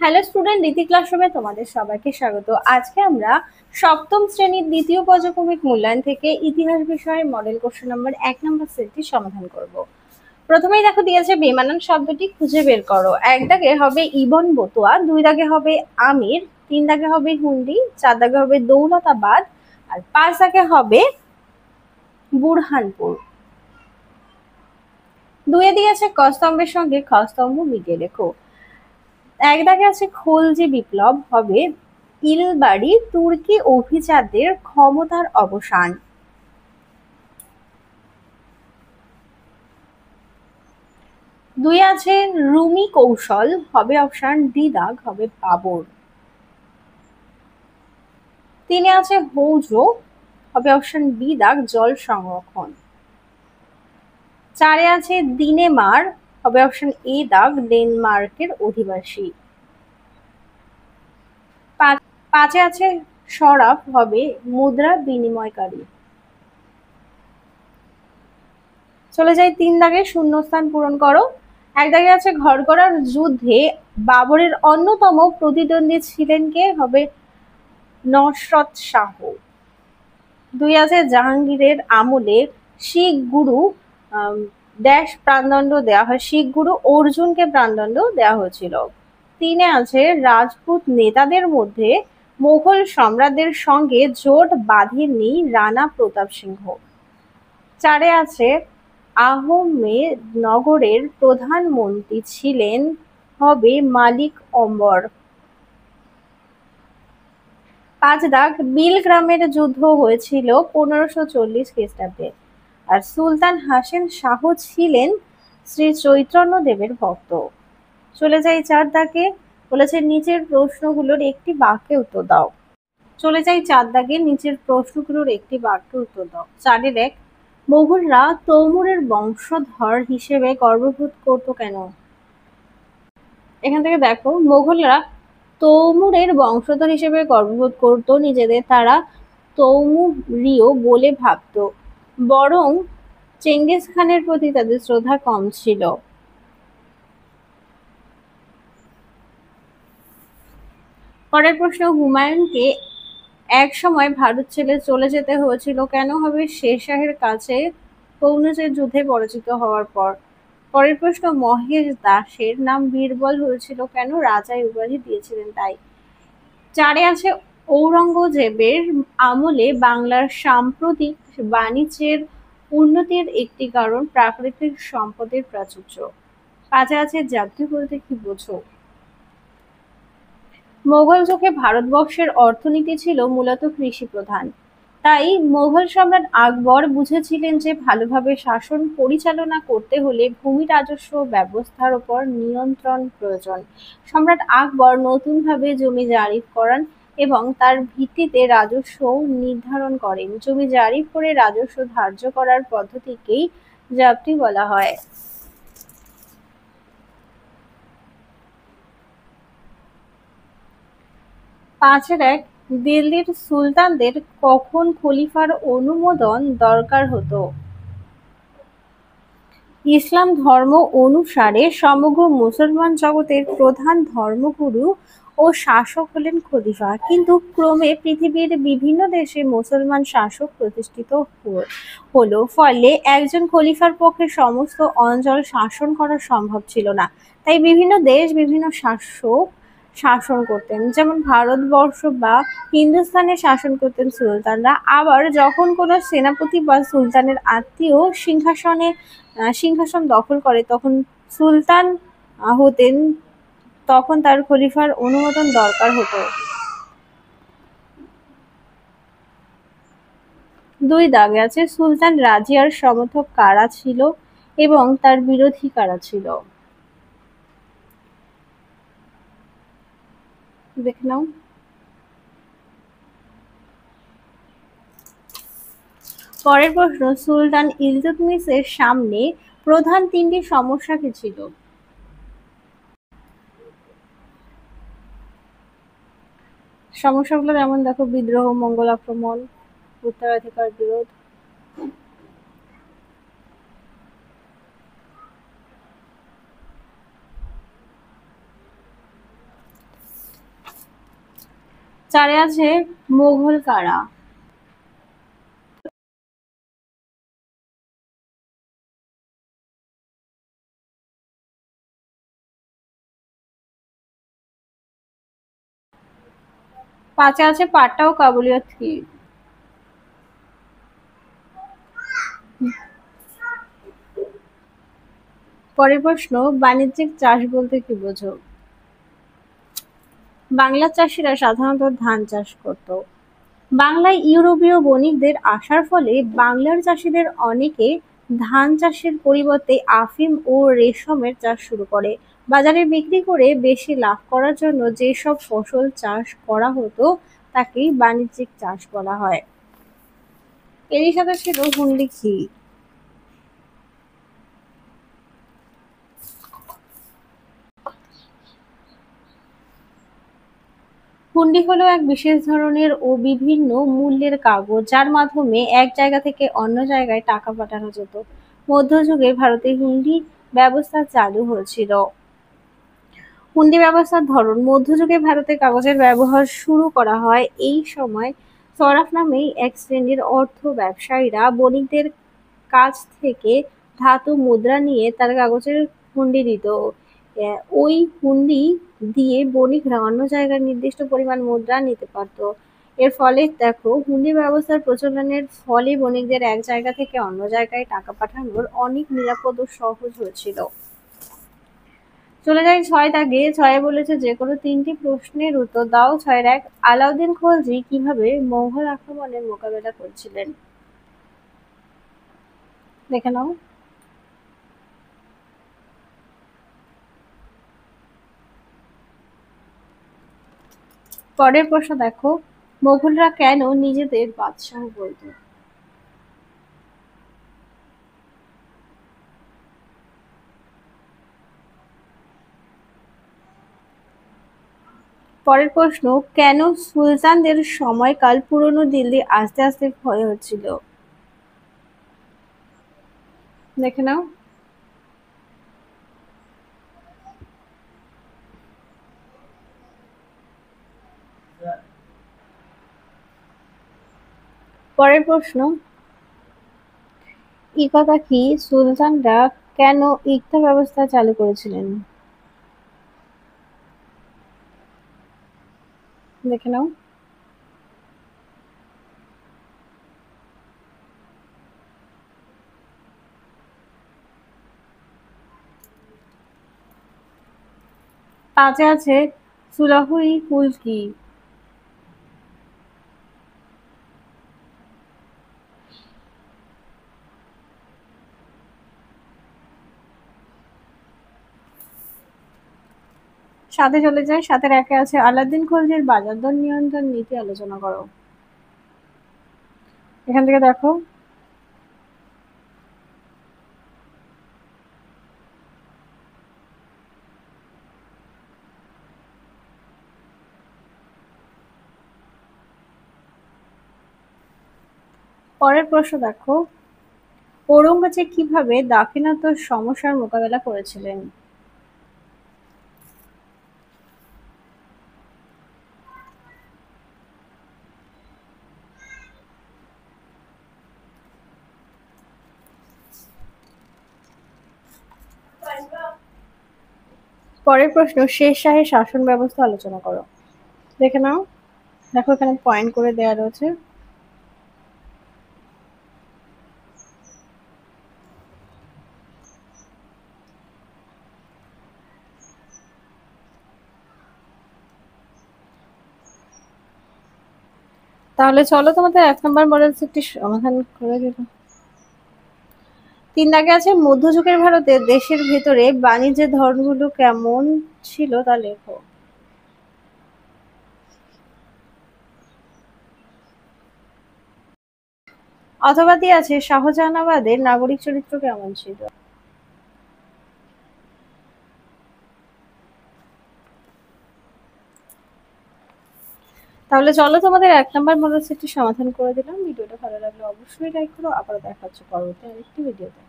Hello student, রীতি ক্লাসরুমে তোমাদের সবাইকে স্বাগত। আজকে আমরা সপ্তম শ্রেণীর দ্বিতীয় পর্যায়ক্রমিক মূল্যায়ন থেকে ইতিহাস বিষয়ের মডেল কোশ্চেন নাম্বার 1 নম্বর সেটটি সমাধান করব। প্রথমেই দেখো দিয়েছে বেমানান শব্দটি খুঁজে বের করো। 1 দাগে হবে ইবন বতুয়া, 2 দাগে হবে আমির, 3 দাগে হবে হুন্ডি, 4 দাগে হবে দৌলতাবাদ আর 5 দাগে হবে বুরহানপুর। 2 এ দিয়েছে ক স্তম্ভের সঙ্গে খ স্তম্ভ মিলিয়ে লেখো। 1 দাগে আছে খলজি বিপ্লব হবে ইলবাড়ি তুর্কি অভিজাতদের ক্ষমতার অবসান। 2 আছে রুমি কৌশল হবে অপশন ডি, দাগ হবে বাবর। 3 আছে হৌজো হবে অপশন বি, দাগ জল সংরক্ষণ। 4 আছে দিনেমার হবে অপশন এ, দাগ ডেনমার্কের অধিবাসী। 5 আছে সরাফ হবে মুদ্রা বিনিময়কারী। চলে যাই 3 দাগে, শূন্যস্থান পূরণ করো। 1 দাগে আছে ঘরগড়ার যুদ্ধে বাবরের অন্যতম প্রতিদ্বন্দ্বী ছিলেন কে, হবে নসরত শাহ। 2 আছে জাহাঙ্গীরের আমলে শিখ গুরু ড্যাশ প্রাণদণ্ড দেওয়া হয়, শিখ গুরু অর্জুনকে প্রাণদণ্ড দেওয়া হয়েছিল। 3 আছে রাজপুত নেতাদের মধ্যে মোগল সম্রাটদের সঙ্গে জোট বাঁধেননি রানা প্রতাপ সিংহ। 4 আছে আহমেদনগরের প্রধানমন্ত্রী ছিলেন, হবে মালিক অম্বর। 5 দাগ বিলগ্রামের যুদ্ধ হয়েছিল 1540 খ্রিস্টাব্দে আর সুলতান হাসেন শাহ ছিলেন শ্রী চৈতন্য দেবের ভক্ত। চলে যাই 4 দাগে, বলেছে নিচের প্রশ্নগুলোর একটি বাক্যে উত্তর দাও। চলে যাই 4 দাগে, নিচের প্রশ্নগুলোর একটি বাক্যে উত্তর দাও। 4 এর 1, মোগলরা তৈমুরের বংশধর হিসেবে গর্ববোধ করত কেন? এখান থেকে দেখো, মোগলরা তৈমুরের বংশধর হিসেবে গর্ববোধ করত নিজেদের তারা তৈমুরীয় বলে ভাবত, বরং চেঙ্গিস খানের প্রতি তাদের শ্রদ্ধা কম ছিল। পরের প্রশ্ন, হুমায়ুনকে এক সময় ভারত ছেড়ে চলে যেতে হয়েছিল কেন? হবে শেরশাহের কাছে কনৌজের যুদ্ধে পরাজিত হওয়ার পর। পরের প্রশ্ন, মহেশ দাসের নাম বীরবল হয়েছিল কেন? রাজাই উপাধি দিয়েছিলেন তাই। 4 আছে ঔরঙ্গজেবের আমলে বাংলার সাম্প্রতিক বাণিজ্যের উন্নতির একটি কারণ প্রাকৃতিক সম্পদের প্রাচুর্য। 5 আছে জাতি বলতে কি বোঝো? মোগল যুগে ভারতবর্ষের অর্থনীতি ছিল মূলত কৃষি প্রধান, তাই মোগল সম্রাট আকবর বুঝেছিলেন যে ভালোভাবে শাসন পরিচালনা করতে হলে ভূমি রাজস্ব ব্যবস্থার উপর নিয়ন্ত্রণ প্রয়োজন। সম্রাট আকবর নতুনভাবে জমি জারিপ করান এবং তার ভিত্তিতে রাজস্ব নির্ধারণ করেন। জমি জারিপ করে রাজস্ব ধার্য করার পদ্ধতিকেই জাপ্তি বলা হয়। 5 এর 1, দিল্লির সুলতানদের কখন খলিফার অনুমোদন দরকার হতো? ইসলাম ধর্ম অনুসারে সমগ্র মুসলমান জগতের প্রধান ধর্মগুরু ও শাসক হলেন খলিফা, কিন্তু ক্রমে পৃথিবীর বিভিন্ন দেশে মুসলমান শাসক প্রতিষ্ঠিত হলো, ফলে একজন খলিফার পক্ষে সমস্ত অঞ্চল শাসন করা সম্ভব ছিল না। তাই বিভিন্ন দেশ বিভিন্ন শাসক শাসন করতেন, যেমন ভারতবর্ষ বা হিন্দুস্তানে শাসন করতেন সুলতানরা। আবার যখন কোনো সেনাপতি বা সুলতানের আত্মীয় সিংহাসন দখল করে তখন সুলতান হতেন, তখন তার খলিফার অনুমোদন দরকার হতো। 2 দাগে আছে সুলতান রাজিয়ার সমর্থক কারা ছিল এবং তার বিরোধী কারা ছিল? দেখে নাও। পরের প্রশ্ন, সুলতান ইলতুৎমিশের সামনে প্রধান 3টি সমস্যা কি ছিল? সমস্যাগুলো যেমন দেখো, বিদ্রোহ, মঙ্গল আক্রমণ, উত্তরাধিকার বিরোধ। চারে আছে মোঘল কারা। পাঁচে আছে পাট্টা ও কাবুলিওয়াত কি। পরের প্রশ্ন, বাণিজ্যিক চাষ বলতে কি বোঝো? বাংলার চাষিরা সাধারণত ধান চাষ করত। বাংলায় ইউরোপীয় বণিকদের আসার ফলে বাংলার চাষিদের অনেকে ধান চাষের পরিবর্তে আফিম ও রেশমের চাষ শুরু করে। বাজারে বিক্রি করে বেশি লাভ করার জন্য যেসব ফসল চাষ করা হতো তাকেই বাণিজ্যিক চাষ বলা হয়। এরই সাথে ছিল হুন্ডি কি। হুন্ডি হলো এক বিশেষ ধরনের ও বিভিন্ন মূল্যের কাগজ যার মাধ্যমে এক জায়গা থেকে অন্য জায়গায় টাকা পাঠানো যেত। মধ্যযুগে ভারতে হুন্ডি ব্যবস্থা চালু হয়েছিল। হুন্ডি ব্যবস্থার ধরন, মধ্যযুগে ভারতে কাগজের ব্যবহার শুরু করা হয়। এই সময় সরাফ নামেই এক শ্রেণীর অর্থ ব্যবসায়ীরা বণিকদের কাছ থেকে ধাতু মুদ্রা নিয়ে তার কাগজের হুন্ডি দিত। ওই হুন্ডি দিয়ে বণিকরা অন্য জায়গায় নির্দিষ্ট পরিমাণ মুদ্রা নিতে পারত। এর ফলে দেখো, হুন্ডি ব্যবস্থার প্রচলনের ফলে বণিকদের এক জায়গা থেকে অন্য জায়গায় টাকা পাঠানোর অনেক নিরাপদ ও সহজ হয়েছিল। চলে যাই ছয় দাগে। ছয়ে বলেছে যে কোনো তিনটি প্রশ্নের উত্তর দাও। ছয়ের এক, আলাউদ্দিন খলজি কিভাবে মোগল আক্রমণের মোকাবেলা করেছিলেন? দেখে নাও। পরের প্রশ্ন দেখো, মোগলরা কেন নিজেদের বাদশাহ বলতো? পরের প্রশ্ন, কেন সুলতানদের সময়কাল পুরনো দিল্লি আস্তে আস্তে ক্ষয় হচ্ছিল? দেখে নাও। পরের প্রশ্ন, কথা কি সুলতানরা কেন ইকতা ব্যবস্থা চালু করেছিলেন? দেখে নাও। পাঁচে আছে সুলাহুই কুল কি। সাথে চলে যায়। সাথের একে আছে আলাউদ্দিন খলজির বাজার দর নিয়ন্ত্রণ নীতি আলোচনা করো। এখান থেকে দেখো। পরের প্রশ্ন দেখো, ঔরঙ্গজেব কিভাবে দাক্ষিণাত্য সমস্যার মোকাবেলা করেছিলেন? পরের প্রশ্ন, শের শাহের শাসন ব্যবস্থা আলোচনা করো। দেখে নাও। দেখো এখানে পয়েন্ট করে দেওয়া রয়েছে। তাহলে চলো তোমাদের ১ নম্বর মডেল সেটটি সমাধান করে দেব। ৩ দাগে আছে মধ্যযুগের ভারতে দেশের ভেতরে বাণিজ্যের ধরনগুলো কেমন ছিল তা লেখো। অথবা দিয়ে আছে শাহজাহানাবাদের নাগরিক চরিত্র কেমন ছিল। তাহলে চলো তোমাদের ১ নম্বর মডেল সেটটি সমাধান করে দিলাম। ভিডিওটা ভালো লাগলে অবশ্যই লাইক করো। আবারও দেখা হচ্ছে পরবর্তী আরেকটি ভিডিওতে।